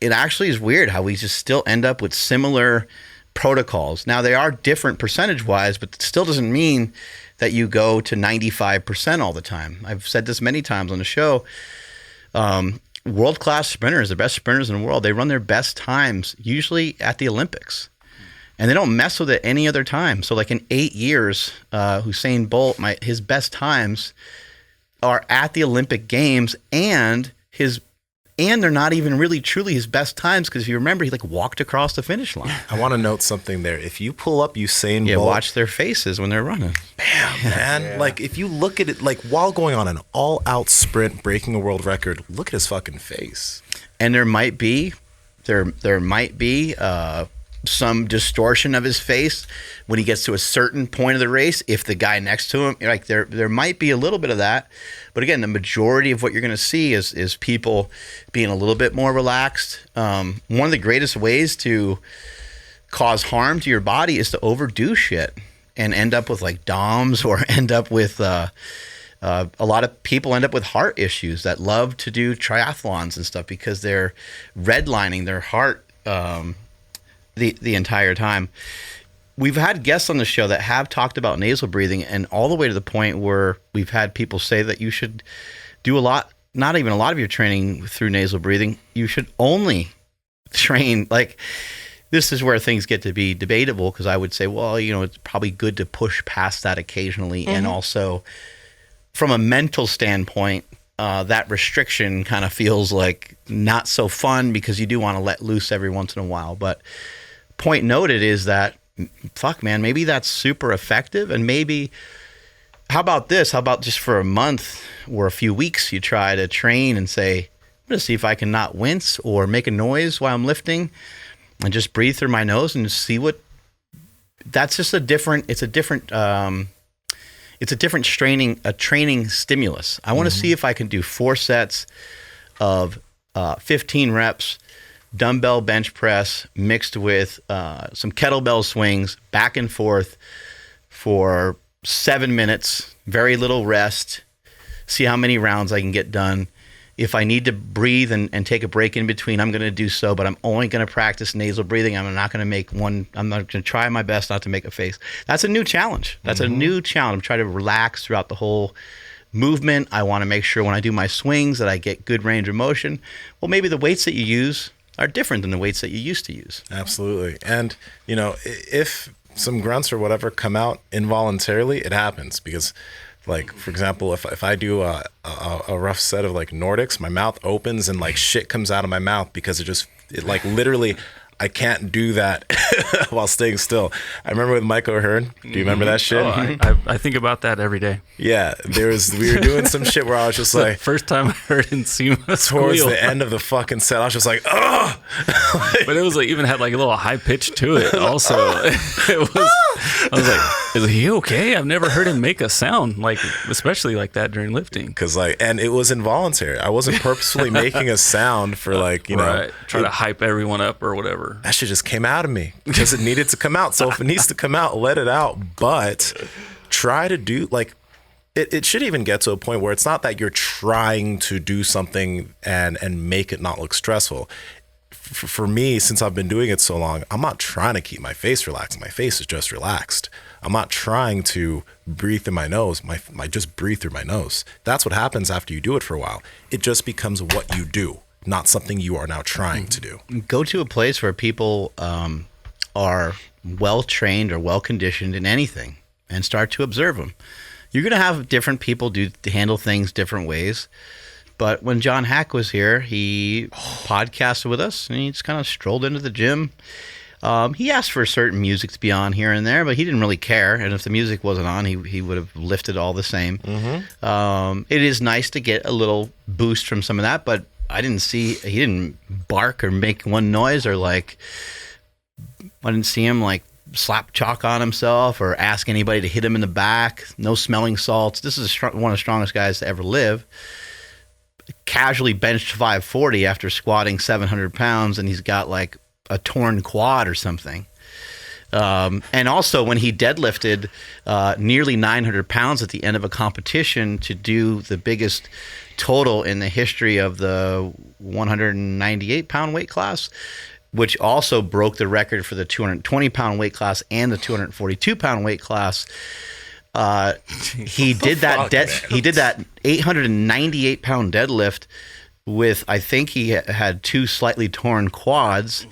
it actually is weird how we just still end up with similar protocols. Now, they are different percentage-wise, but it still doesn't mean that you go to 95% all the time. I've said this many times on the show. World-class sprinters, the best sprinters in the world, they run their best times usually at the Olympics. And they don't mess with it any other time. So like in 8 years, Usain Bolt, his best times are at the Olympic Games and they're not even really truly his best times because if you remember, he like walked across the finish line. I want to note something there. If you pull up Usain Bolt. Watch their faces when they're running. Bam, man. Yeah. Like if you look at it, like while going on an all-out sprint, breaking a world record, look at his fucking face. And there might be some distortion of his face when he gets to a certain point of the race. If the guy next to him, like there might be a little bit of that, but again, the majority of what you're going to see is people being a little bit more relaxed. One of the greatest ways to cause harm to your body is to overdo shit and end up with like DOMs or end up with a lot of people end up with heart issues that love to do triathlons and stuff because they're redlining their heart the entire time. We've had guests on the show that have talked about nasal breathing and all the way to the point where we've had people say that you should do not even a lot of your training through nasal breathing. You should only train, like this is where things get to be debatable because I would say, well, you know, it's probably good to push past that occasionally. And also from a mental standpoint, that restriction kind of feels like not so fun because you do want to let loose every once in a while. But point noted is that, fuck, man, maybe that's super effective. And maybe, how about this? How about just for a month or a few weeks, you try to train and say, I'm going to see if I can not wince or make a noise while I'm lifting and just breathe through my nose and see what, that's just a different training stimulus. I want to see if I can do 4 sets of 15 reps, dumbbell bench press mixed with some kettlebell swings back and forth for 7 minutes, very little rest, see how many rounds I can get done. If I need to breathe and take a break in between, I'm going to do so, but I'm only going to practice nasal breathing. I'm not going to try my best not to make a face. That's a new challenge. That's a new challenge. I'm trying to relax throughout the whole movement. I want to make sure when I do my swings that I get good range of motion. Well, maybe the weights that you use are different than the weights that you used to use. Absolutely. And, you know, if some grunts or whatever come out involuntarily, it happens because, like, for example, if I do a rough set of like Nordics, my mouth opens and like shit comes out of my mouth because it like literally I can't do that while staying still. I remember with Mike O'Hearn. Do you remember that shit? Oh, I think about that every day. Yeah, we were doing some shit where I was just like, first time I heard Nsima towards squeal. the end of the fucking set, I was just like, oh. But it was like even had like a little high pitch to it. Also, it was I was like, is he okay? I've never heard him make a sound, like, especially like that during lifting. Because and it was involuntary. I wasn't purposefully making a sound for try to hype everyone up or whatever. That shit just came out of me because it needed to come out. So if it needs to come out, let it out. But try to do like, it should even get to a point where it's not that you're trying to do something and make it not look stressful. For me, since I've been doing it so long, I'm not trying to keep my face relaxed. My face is just relaxed. I'm not trying to breathe through my nose. I just breathe through my nose. That's what happens after you do it for a while. It just becomes what you do, not something you are now trying to do. Go to a place where people are well trained or well conditioned in anything and start to observe them. You're going to have different people handle things different ways. But when John Hack was here, he podcasted with us, and he just kind of strolled into the gym. He asked for certain music to be on here and there, but he didn't really care. And if the music wasn't on, he would have lifted all the same. Mm-hmm. It is nice to get a little boost from some of that, but he didn't bark or make one noise or like, I didn't see him like slap chalk on himself or ask anybody to hit him in the back. No smelling salts. This is one of the strongest guys to ever live. Casually benched 540 after squatting 700 pounds, and he's got like a torn quad or something. And also when he deadlifted nearly 900 pounds at the end of a competition to do the biggest total in the history of the 198 pound weight class, which also broke the record for the 220 pound weight class and the 242 pound weight class. He did that 898 pound deadlift with, I think he had 2 slightly torn quads. Mm-hmm.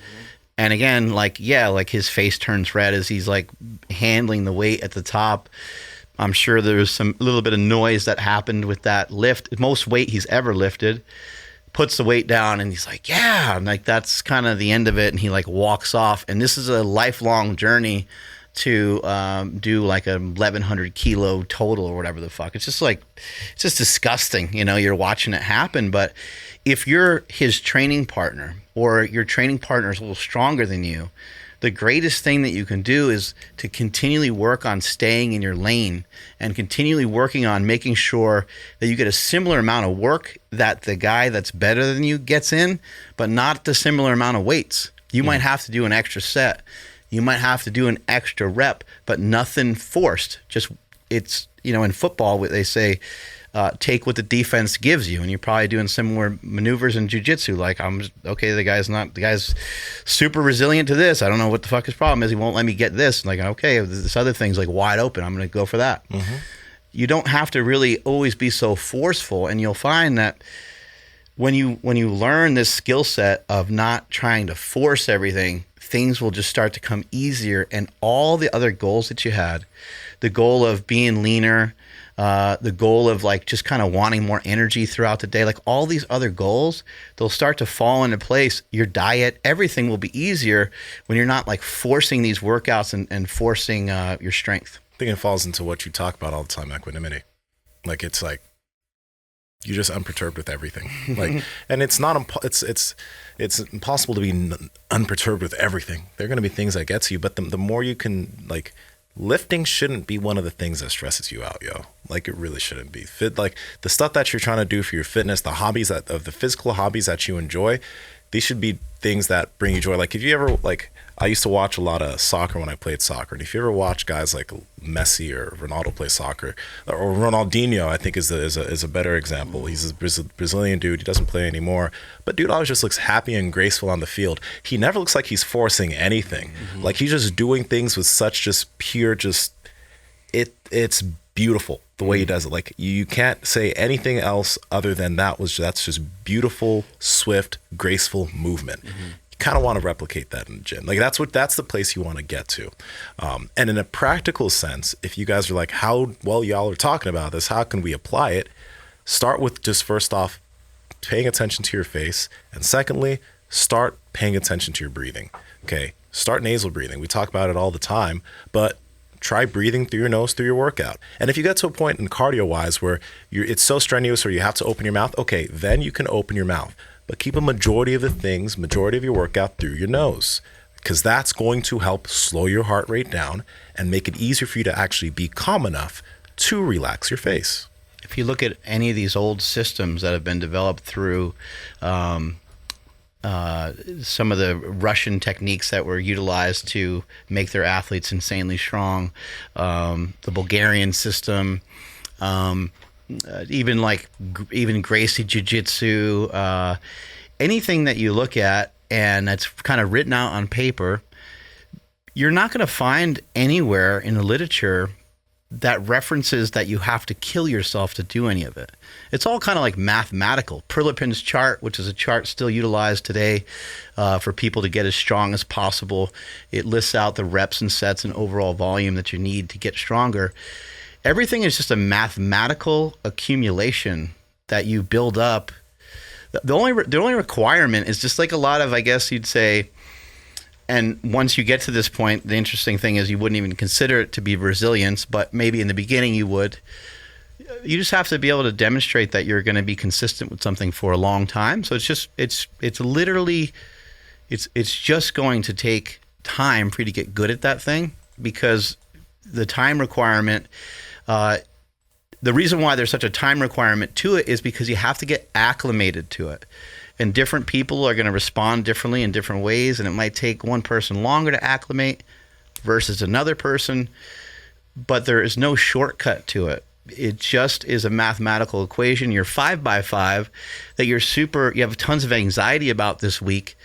And again, like his face turns red as he's like handling the weight at the top. I'm sure there was a little bit of noise that happened with that lift. Most weight he's ever lifted. Puts the weight down and he's like, yeah, and like that's kind of the end of it. And he like walks off. And this is a lifelong journey to do like a 1,100 kilo total or whatever the fuck. It's just disgusting. You know, you're watching it happen. But if you're his training partner or your training partner is a little stronger than you, the greatest thing that you can do is to continually work on staying in your lane and continually working on making sure that you get a similar amount of work that the guy that's better than you gets in, but not the similar amount of weights. You might have to do an extra set. You might have to do an extra rep, but nothing forced. Just it's, in football, they say, take what the defense gives you, and you're probably doing similar maneuvers in jiu-jitsu. Like, the guy's super resilient to this. I don't know what the fuck his problem is. He won't let me get this. Like, okay, this other thing's like wide open. I'm going to go for that. Mm-hmm. You don't have to really always be so forceful, and you'll find that when you learn this skill set of not trying to force everything, things will just start to come easier, and all the other goals that you had, the goal of being leaner, the goal of like just kind of wanting more energy throughout the day, like all these other goals, they'll start to fall into place. Your diet, everything will be easier when you're not like forcing these workouts and forcing your strength. I think it falls into what you talk about all the time, equanimity. Like, it's like you're just unperturbed with everything. Like, and it's not it's impossible to be unperturbed with everything. There are going to be things that get to you, but the more you can, like, lifting shouldn't be one of the things that stresses you out, yo. Like, it really shouldn't be. Like, the stuff that you're trying to do for your fitness, the hobbies of the physical hobbies that you enjoy, these should be things that bring you joy. Like, if you ever, like, I used to watch a lot of soccer when I played soccer, and if you ever watch guys like Messi or Ronaldo play soccer, or Ronaldinho, I think is a better example. He's a Brazilian dude. He doesn't play anymore, but dude always just looks happy and graceful on the field. He never looks like he's forcing anything. Mm-hmm. Like, he's just doing things with such just pure, it's beautiful the way he does it. Like, you can't say anything else other than that's just beautiful, swift, graceful movement. Mm-hmm. Kind of want to replicate that in the gym. Like, that's the place you want to get to. And in a practical sense, if you guys are like, how well y'all are talking about this, how can we apply it? Start with just first off paying attention to your face, and secondly, start paying attention to your breathing. Okay, start nasal breathing. We talk about it all the time, but try breathing through your nose through your workout. And if you get to a point in cardio wise where it's so strenuous or you have to open your mouth, okay, then you can open your mouth. But keep a majority of your workout through your nose. because that's going to help slow your heart rate down and make it easier for you to actually be calm enough to relax your face. If you look at any of these old systems that have been developed through some of the Russian techniques that were utilized to make their athletes insanely strong, the Bulgarian system, even Gracie Jiu-Jitsu, anything that you look at and that's kind of written out on paper, you're not going to find anywhere in the literature that references that you have to kill yourself to do any of it. It's all kind of like mathematical. Perlipin's chart, which is a chart still utilized today for people to get as strong as possible. It lists out the reps and sets and overall volume that you need to get stronger. Everything is just a mathematical accumulation that you build up. The only requirement is just like a lot of, I guess you'd say, and once you get to this point, the interesting thing is you wouldn't even consider it to be resilience, but maybe in the beginning you would. You just have to be able to demonstrate that you're going to be consistent with something for a long time. So it's just going to take time for you to get good at that thing, because the time requirement, the reason why there's such a time requirement to it is because you have to get acclimated to it. And different people are going to respond differently in different ways, and it might take one person longer to acclimate versus another person, but there is no shortcut to it. It just is a mathematical equation. Your 5x5 that you have tons of anxiety about this week,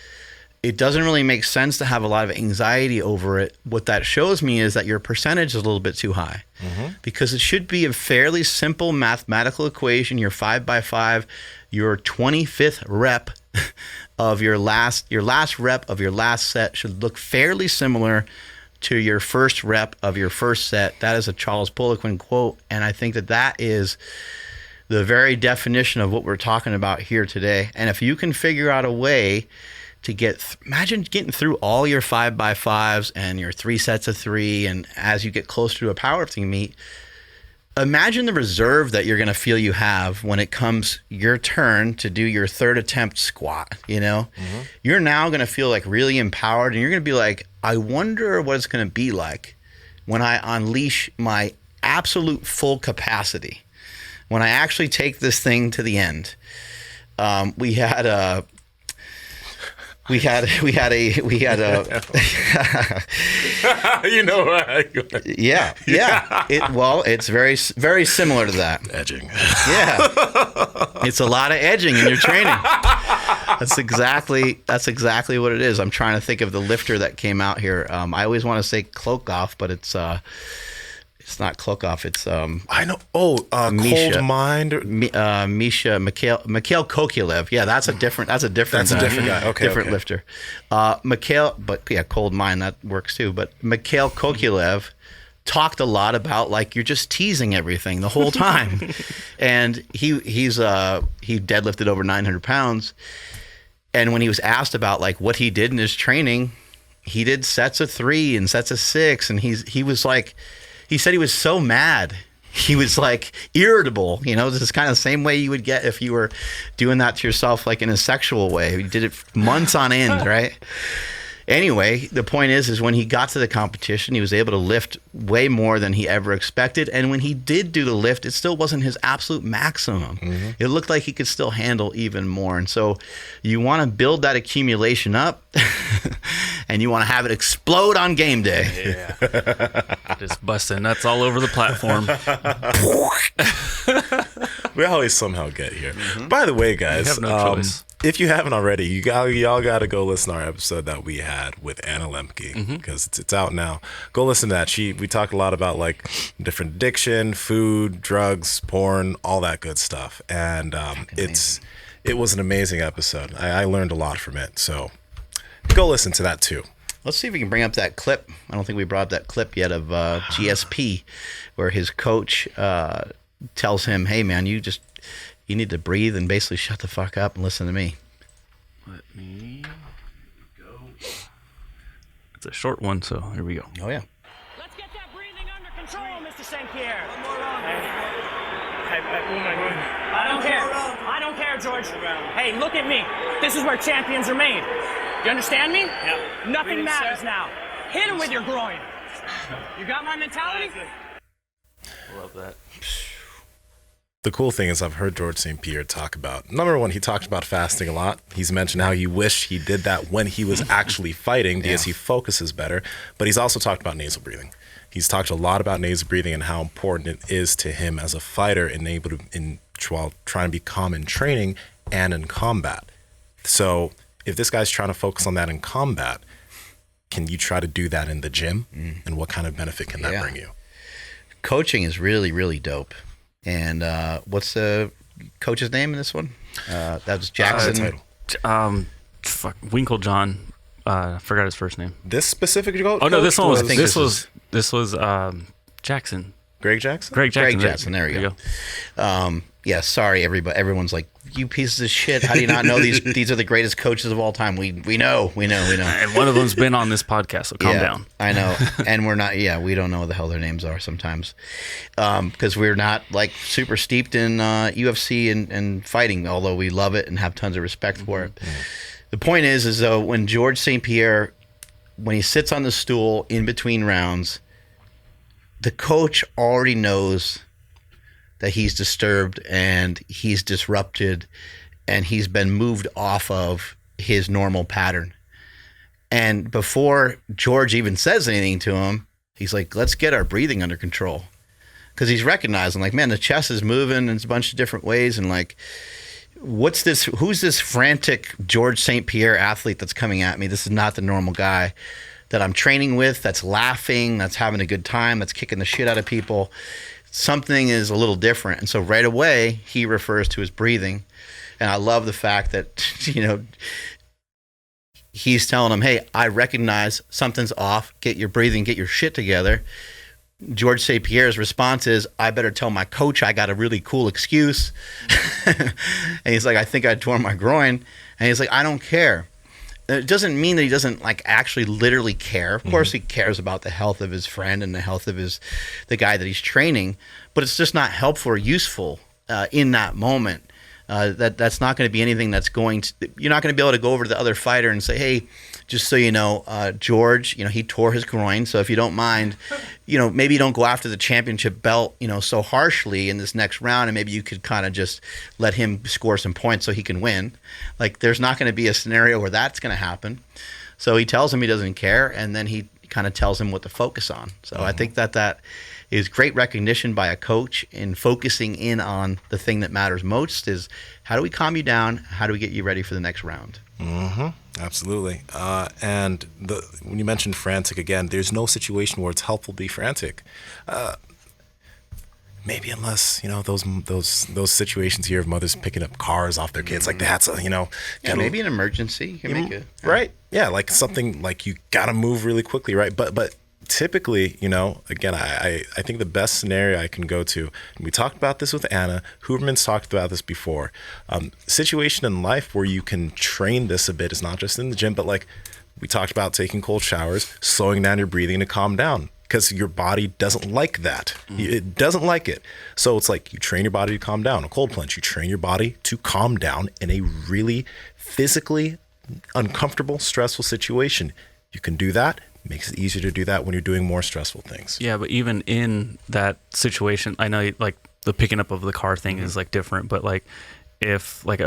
it doesn't really make sense to have a lot of anxiety over it. What that shows me is that your percentage is a little bit too high, because it should be a fairly simple mathematical equation. Your 5x5, your 25th rep of your last rep of your last set should look fairly similar to your first rep of your first set. That is a Charles Poliquin quote, and I think that is the very definition of what we're talking about here today. And if you can figure out a way to imagine getting through all your 5x5s and your 3 sets of 3, and as you get closer to a powerlifting meet, imagine the reserve that you're going to feel you have when it comes your turn to do your third attempt squat. You're now going to feel like really empowered, and you're going to be like, I wonder what it's going to be like when I unleash my absolute full capacity, when I actually take this thing to the end. We had a you know what? Yeah. It's very, very similar to that. Edging. Yeah. It's a lot of edging in your training. That's exactly what it is. I'm trying to think of the lifter that came out here. I always want to say Klokov, but it's not Klokov. It's I know. Misha. Cold Mind. Misha Mikhail Kokylev. Yeah, that's a different guy. Okay, different lifter. Mikhail, but yeah, Cold Mind, that works too. But Mikhail Kokylev talked a lot about like you're just teasing everything the whole time, and he deadlifted over 900 pounds, and when he was asked about like what he did in his training, he did sets of 3 and sets of 6, and he was like. He said he was so mad. He was like irritable. This is kind of the same way you would get if you were doing that to yourself, like in a sexual way. You did it months on end, right? Anyway, the point is when he got to the competition, he was able to lift way more than he ever expected. And when he did do the lift, it still wasn't his absolute maximum. It looked like he could still handle even more. And so you want to build that accumulation up and you want to have it explode on game day. Yeah. Just busting nuts all over the platform. We always somehow get here. By the way, guys, have no choice. If you haven't already, y'all got to go listen to our episode that we had with Anna Lemke, because it's out now. Go listen to that. We talked a lot about like different addiction, food, drugs, porn, all that good stuff, and it was an amazing episode. I learned a lot from it, so go listen to that too. Let's see if we can bring up that clip. I don't think we brought up that clip yet of GSP, where his coach tells him, "Hey man, you need to breathe and basically shut the fuck up and listen to me." Let me go. It's a short one, so here we go. Oh, yeah. Let's get that breathing under control, Mr. St-Pierre. One more round. I don't care, George. Hey, look at me. This is where champions are made. You understand me? Yeah. Nothing Breathing matters set. now. Hit him with your groin. You got my mentality? Love that. The cool thing is I've heard George St-Pierre talk about, number one, he talked about fasting a lot. He's mentioned how he wished he did that when he was actually fighting because he focuses better. But he's also talked about nasal breathing. He's talked a lot about nasal breathing and how important it is to him as a fighter while trying to be calm in training and in combat. So if this guy's trying to focus on that in combat, can you try to do that in the gym? And what kind of benefit can that bring you? Coaching is really, really dope. And what's the coach's name in this one? That was Jackson. Winklejohn. I forgot his first name. This specific coach? Oh no, this one was this was Jackson. Greg Jackson? Greg Jackson. Greg Jackson. There you go. Yeah, sorry, everybody. Everyone's like, you pieces of shit. How do you not know these are the greatest coaches of all time? We know. And one of them's been on this podcast, so calm down. I know. And we're not, we don't know what the hell their names are sometimes. Because we're not like super steeped in UFC and fighting, although we love it and have tons of respect for it. The point is though, when George St-Pierre, when he sits on the stool in between rounds, the coach already knows that he's disturbed and he's disrupted and he's been moved off of his normal pattern. And before George even says anything to him, he's like, let's get our breathing under control. Because he's recognizing, like, man, the chest is moving in a bunch of different ways. And like, who's this frantic George St-Pierre athlete that's coming at me? This is not the normal guy that I'm training with, that's laughing, that's having a good time, that's kicking the shit out of people. Something is a little different. And so right away, he refers to his breathing. And I love the fact that, he's telling him, hey, I recognize something's off. Get your breathing, get your shit together. George St-Pierre's response is, I better tell my coach I got a really cool excuse. And he's like, I think I tore my groin. And he's like, I don't care. It doesn't mean that he doesn't like actually literally care. Of course he cares about the health of his friend and the health of the guy that he's training, but it's just not helpful or useful in that moment. That's not going to be anything that's you're not going to be able to go over to the other fighter and say, hey, just so you know, George, he tore his groin. So if you don't mind, maybe you don't go after the championship belt, so harshly in this next round. And maybe you could kind of just let him score some points so he can win. Like there's not going to be a scenario where that's going to happen. So he tells him he doesn't care. And then he kind of tells him what to focus on. So I think that is great recognition by a coach in focusing in on the thing that matters most is how do we calm you down? How do we get you ready for the next round? Absolutely. And when you mentioned frantic again, there's no situation where it's helpful to be frantic. Maybe unless, those situations here of mothers picking up cars off their kids, like that's maybe an emergency. You can make it. Right. Yeah. Like something like you got to move really quickly. Right. But typically, again, I think the best scenario I can go to, and we talked about this with Anna, Huberman's talked about this before, situation in life where you can train this a bit is not just in the gym, but like we talked about taking cold showers, slowing down your breathing to calm down because your body doesn't like that. It doesn't like it. So it's like you train your body to calm down. A cold plunge, you train your body to calm down in a really physically uncomfortable, stressful situation. You can do that. Makes it easier to do that when you're doing more stressful things. Yeah, but even in that situation, I know like the picking up of the car thing is like different, but like if like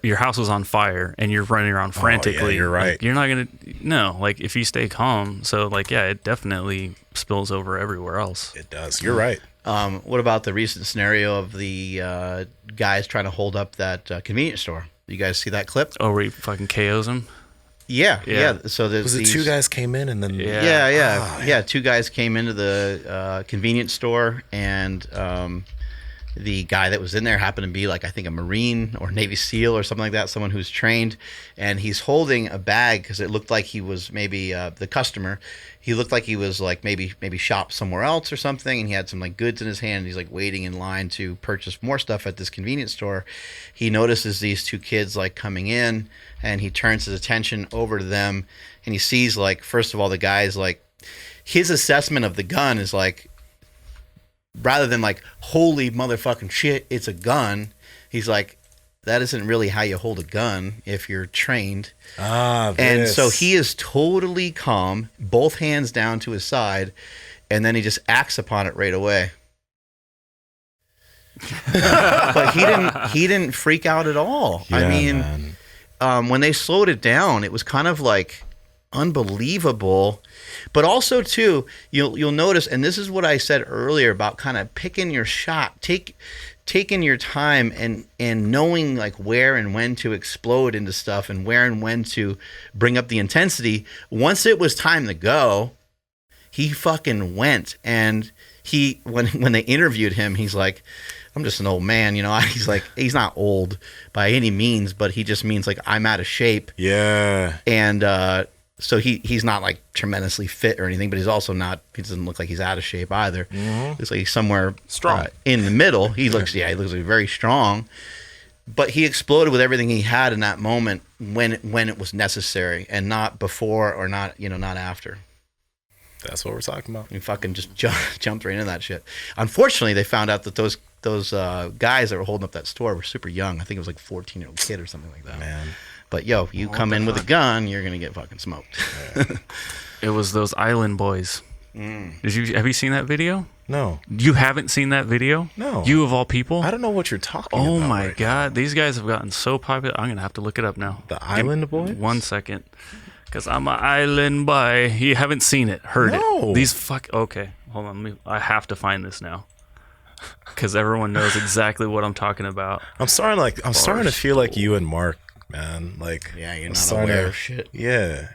your house was on fire and you're running around frantically, you're right. Like, you're not gonna like if you stay calm. So like it definitely spills over everywhere else. It does. You're right. What about the recent scenario of the guys trying to hold up that convenience store? You guys see that clip? Oh, where he fucking KOs him. Yeah. So Was it two guys came in and then? Yeah. Two guys came into the convenience store, and the guy that was in there happened to be like, I think a Marine or Navy SEAL or something like that, someone who's trained, and he's holding a bag because it looked like he was maybe the customer. He looked like he was like maybe shopped somewhere else or something, and he had some like goods in his hand. And he's like waiting in line to purchase more stuff at this convenience store. He notices these two kids like coming in, and he turns his attention over to them, and he sees like, first of all, the guy's like, his assessment of the gun is like, rather than like, holy motherfucking shit, it's a gun, he's like, that isn't really how you hold a gun if you're trained. And And so he is totally calm, both hands down to his side, and then he just acts upon it right away. But he didn't freak out at all. I mean, when they slowed it down, it was kind of like unbelievable. But also too, you'll notice, and this is what I said earlier about kind of picking your shot, taking your time and knowing like where and when to explode into stuff and where and when to bring up the intensity. Once it was time to go, he fucking went. And when they interviewed him, he's like, I'm just an old man, He's like, he's not old by any means, but he just means like I'm out of shape. Yeah. And so he's not like tremendously fit or anything, but he's also not. He doesn't look like he's out of shape either. Mm-hmm. Looks like he's somewhere Strong. In the middle. He looks like very strong. But he exploded with everything he had in that moment when it was necessary, and not before or not not after. That's what we're talking about. He fucking just jumped right into that shit. Unfortunately, they found out that those guys that were holding up that store were super young. I think it was like 14-year-old kid or something like that. Man. But you come in with a gun, you're gonna get fucking smoked. It was those island boys. Have you seen that video? No. You haven't seen that video? No. You of all people? I don't know what you're talking about. Oh my right God. These guys have gotten so popular. I'm going to have to look it up now. The Island Boys? 1 second. Because I'm an island boy. You haven't seen it, heard it. These okay. Hold on. I have to find this now. Because everyone knows exactly what I'm talking about. I'm starting to feel like you and Mark, man. Like, Yeah, you're not aware of shit. Yeah.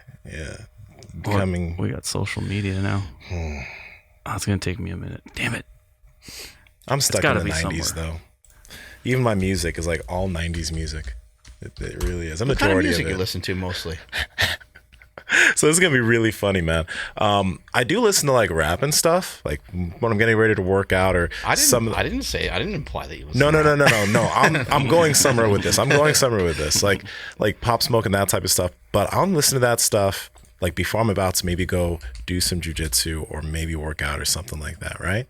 Becoming. We got social media now. Oh, it's going to take me a minute. Damn it. I'm stuck in gotta the be 90s somewhere. though. Even my music is like all 90s music. It really is. A What kind of majority music of you it. listen to mostly? So this is gonna be really funny, man. I do listen to like rap and stuff, like when I'm getting ready to work out or I didn't imply that you listen. No. I'm going somewhere with this. Like Pop Smoke and that type of stuff. But I'm listening to that stuff like before I'm about to maybe go do some jujitsu or maybe work out or something like that, right?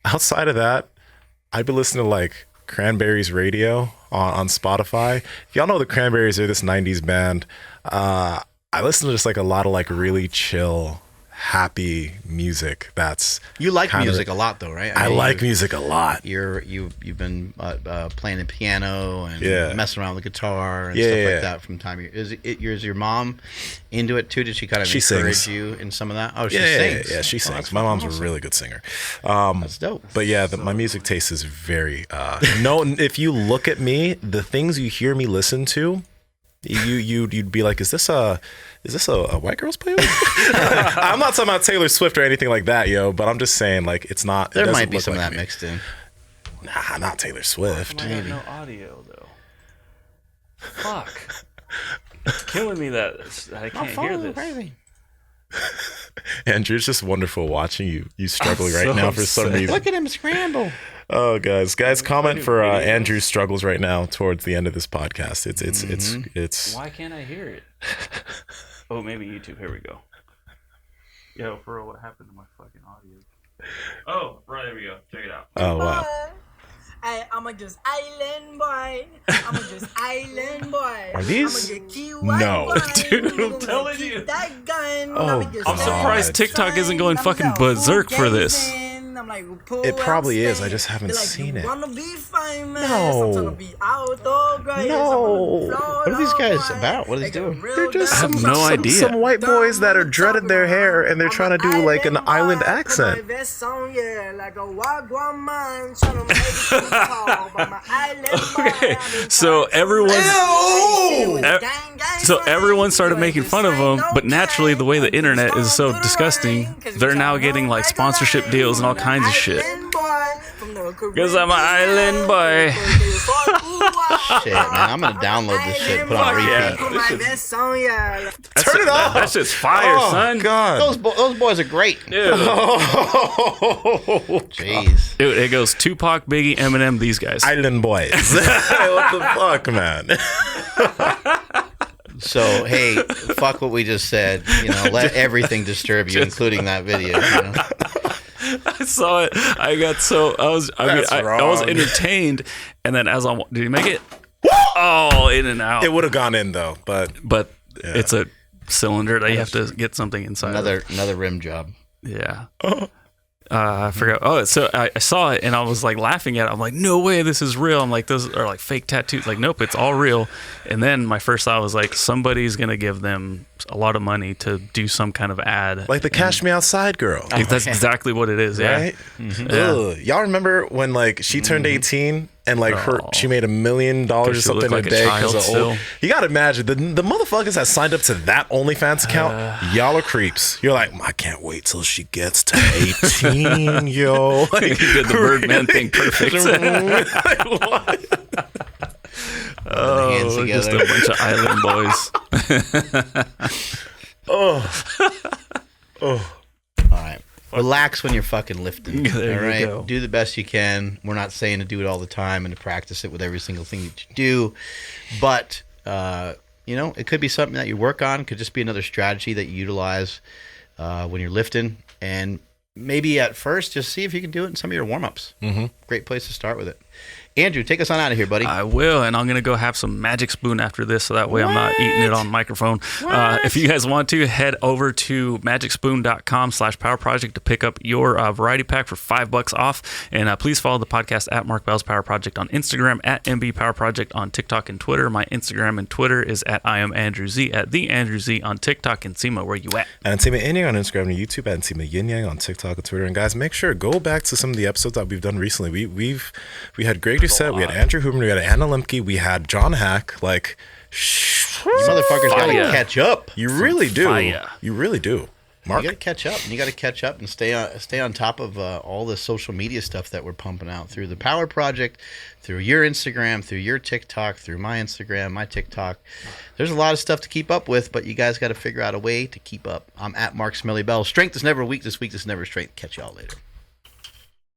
Outside of that, I'd be listening to like Cranberries Radio on Spotify. If y'all know the Cranberries are this 90s band, I listen to just like a lot of like really chill, happy music. You like music a lot though, right? I like music a lot. You've been playing the piano and messing around with the guitar and stuff like that from time. Is your mom into it too? Did she kind of encourage you in some of that? Oh, she sings. Yeah, she sings. My mom's a really good singer. That's dope. But yeah, my music taste is very if you look at me, the things you hear me listen to, you'd be like, is this a white girl's playlist? I'm not talking about Taylor Swift or anything like that, yo, but I'm just saying like it's not. There might be some of that mixed in. Nah, not Taylor Swift. I have no audio though. Fuck. It's killing me that I can't hear this. Crazy. Andrew, it's just wonderful watching you struggling right now for some reason. Look at him scramble. Oh, guys, comment for Andrew's struggles right now towards the end of this podcast. It's. Why can't I hear it? Oh, maybe YouTube. Here we go. Yo, bro, what happened to my fucking audio? Oh, right, there we go. Check it out. Oh wow. I'm just island boy. I'm just island boy. Are these? No, dude, I'm telling you. That gun. Oh, I'm surprised TikTok isn't going fucking berserk for this. I'm like, It probably is. I just haven't seen it. Wanna be famous. No. I'm trying to be outdoor guys. No. What are these guys about? What is he doing? They're just I have no idea. Some white boys that are dreaded their hair and they're trying to do like an island accent. Okay, so everyone started making fun of them, but naturally the way the internet is so disgusting, they're now getting like sponsorship deals and all kinds of shit. Because I'm an island boy. Shit, man, I'm gonna download this shit, put on repeat. Turn it off. That's just fire, son. God. Those boys are great. Dude. Jeez. Dude, it goes Tupac, Biggie, Eminem, these guys. Island boys. What the fuck, man? So, hey, fuck what we just said. Let everything disturb you, including that video. I saw it. I was entertained, and then did he make it? Oh, in and out. It would have gone in though, but it's a cylinder that you have to get something inside. Another rim job. Yeah. I forgot. Oh, so I saw it and I was like laughing at it. I'm like, no way, this is real. I'm like, those are like fake tattoos. Like, nope, it's all real. And then my first thought was like, somebody's gonna give them a lot of money to do some kind of ad, like the Cash Me Outside girl. That's exactly what it is. Yeah. Right? Ugh. Y'all remember when like she turned 18 and like she made $1 million or something like a a day child because of old. You gotta imagine the motherfuckers that signed up to that OnlyFans account. Y'all are creeps. You're like, I can't wait till she gets to 18, yo. Like, You did the Birdman thing perfect. Like, what? Hands Oh, just a together. bunch of island boys. All right. Relax when you're fucking lifting. There all you right. go. Do the best you can. We're not saying to do it all the time and to practice it with every single thing that you do, but it could be something that you work on. Could just be another strategy that you utilize when you're lifting, and maybe at first just see if you can do it in some of your warm-ups. Great place to start with it. Andrew, take us on out of here, buddy. I will, and I'm going to go have some Magic Spoon after this, so that way I'm not eating it on microphone. If you guys want to, head over to magicspoon.com/Power Project to pick up your variety pack for $5 off. And please follow the podcast at Mark Bell's Power Project on Instagram, at MB Power Project on TikTok and Twitter. My Instagram and Twitter is at I am Andrew Z, at the Andrew Z on TikTok. And Nsima, where you at? And Nsima Inyang on Instagram and YouTube, and Nsima Inyang on TikTok and Twitter. And guys, make sure go back to some of the episodes that we've done recently. We had Greg Doucette, we had Andrew Huberman, we had Anna Lemke, we had John Hack. Like, You motherfuckers got to Fire. catch up. you really do. fire. You really do. Mark, You got to catch up, and you got to catch up and stay on top of all the social media stuff that we're pumping out through the Power Project, through your Instagram, through your TikTok, through my Instagram, my TikTok. There's a lot of stuff to keep up with, but you guys got to figure out a way to keep up. I'm at Mark Smelly Bell. Strength is never weakness, weakness is never strength. Catch y'all later.